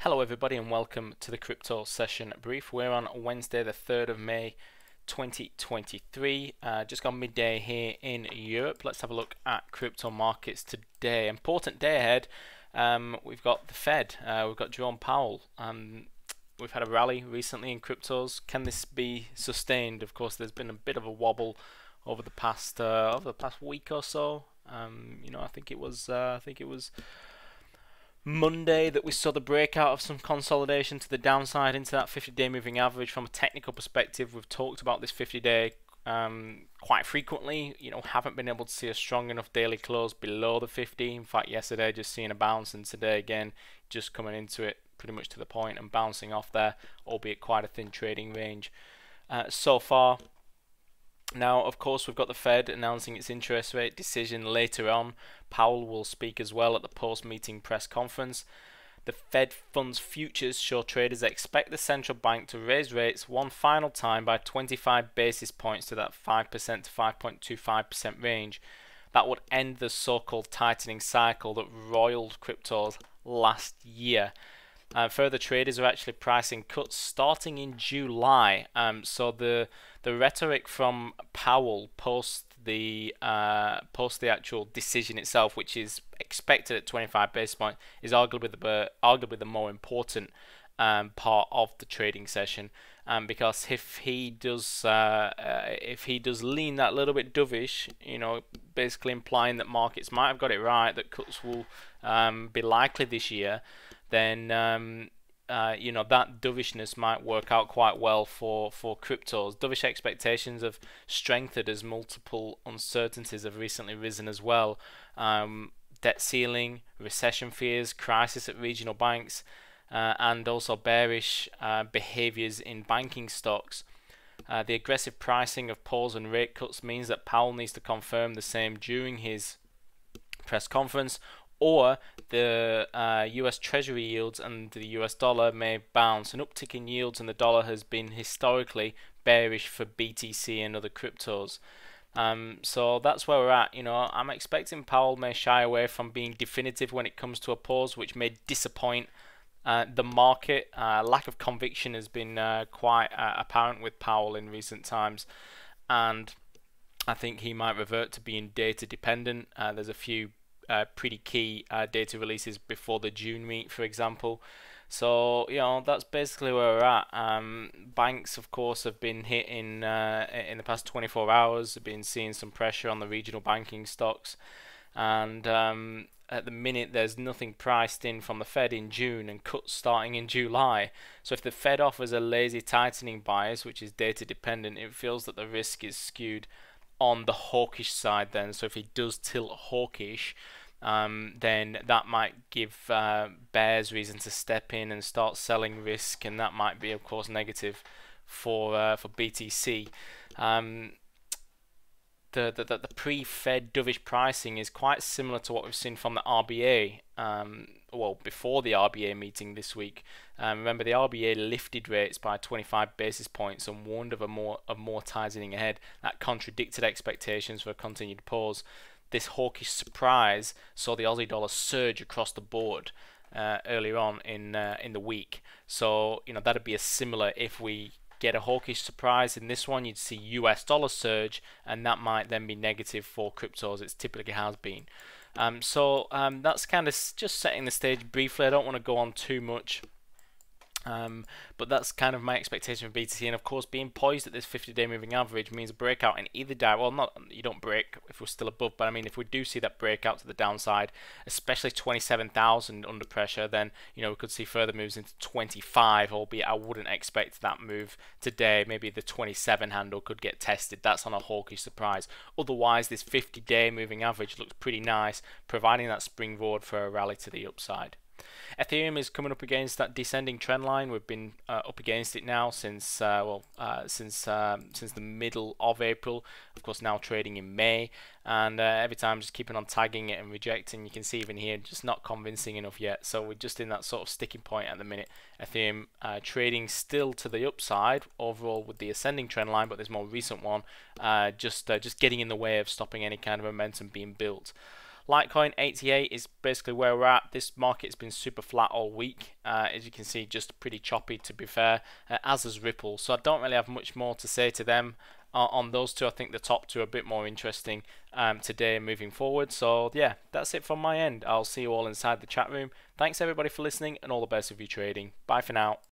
Hello everybody and welcome to the crypto session brief. We're on Wednesday the 3rd of May 2023, just gone midday here in Europe. Let's have a look at crypto markets today. Important day ahead. We've got the Fed, we've got Jerome Powell. We've had a rally recently in cryptos. Can this be sustained? Of course, there's been a bit of a wobble over the past week or so. I think it was Monday that we saw the breakout of some consolidation to the downside into that 50-day moving average. From a technical perspective, we've talked about this 50-day quite frequently. Haven't been able to see a strong enough daily close below the 50. In fact, yesterday just seeing a bounce, and today again just coming into it pretty much to the point and bouncing off there, albeit quite a thin trading range so far. Now, of course, we've got the Fed announcing its interest rate decision later on. Powell will speak as well at the post-meeting press conference. The Fed funds futures show traders expect the central bank to raise rates one final time by 25 basis points to that 5% to 5.25% range. That would end the so-called tightening cycle that roiled cryptos last year. Further traders are actually pricing cuts starting in July. So the rhetoric from Powell post the actual decision itself, which is expected at 25 basis points, is arguably the more important part of the trading session. Because if he does lean that little bit dovish, basically implying that markets might have got it right, that cuts will be likely this year, then that dovishness might work out quite well for cryptos. Dovish expectations have strengthened as multiple uncertainties have recently risen as well. Debt ceiling, recession fears, crisis at regional banks, and also bearish behaviors in banking stocks. The aggressive pricing of pause and rate cuts means that Powell needs to confirm the same during his press conference, or the US Treasury yields and the US dollar may bounce. An uptick in yields and the dollar has been historically bearish for BTC and other cryptos. So that's where we're at. I'm expecting Powell may shy away from being definitive when it comes to a pause, which may disappoint the market. Lack of conviction has been quite apparent with Powell in recent times, and I think he might revert to being data dependent. There's a few pretty key data releases before the June meet, for example. So that's basically where we're at. Banks, of course, have been hit in the past 24 hours. Have been seeing some pressure on the regional banking stocks, and at the minute there's nothing priced in from the Fed in June and cuts starting in July. So if the Fed offers a lazy tightening bias, which is data dependent, it feels that the risk is skewed on the hawkish side then. So if he does tilt hawkish, then that might give bears reason to step in and start selling risk, and that might be, of course, negative for BTC. The pre-Fed dovish pricing is quite similar to what we've seen from the RBA. Before the RBA meeting this week. Remember, the RBA lifted rates by 25 basis points and warned of more tightening ahead. That contradicted expectations for a continued pause. This hawkish surprise saw the Aussie dollar surge across the board earlier on in the week. So that'd be a similar. If we get a hawkish surprise in this one, you'd see US dollar surge, and that might then be negative for cryptos. It typically has been. That's kind of just setting the stage briefly. I don't want to go on too much, but that's kind of my expectation for BTC. And of course, being poised at this 50-day moving average means a breakout in either direction. Well, not you don't break if we're still above, but I mean, if we do see that breakout to the downside, especially 27,000 under pressure, then we could see further moves into 25. Albeit I wouldn't expect that move today. Maybe the 27 handle could get tested. That's on a hawkish surprise. Otherwise, this 50-day moving average looks pretty nice, providing that springboard for a rally to the upside. Ethereum is coming up against that descending trend line. We've been up against it now since the middle of April. Of course, now trading in May, and every time just keeping on tagging it and rejecting. You can see even here, just not convincing enough yet. So we're just in that sort of sticking point at the minute. Ethereum trading still to the upside overall with the ascending trend line, but this more recent one just getting in the way of stopping any kind of momentum being built. Litecoin 88 is basically where we're at. This market's been super flat all week. As you can see, just pretty choppy to be fair, as is Ripple. So I don't really have much more to say to them. On those two, I think the top two are a bit more interesting today moving forward. So yeah, that's it from my end. I'll see you all inside the chat room. Thanks everybody for listening, and all the best of you trading. Bye for now.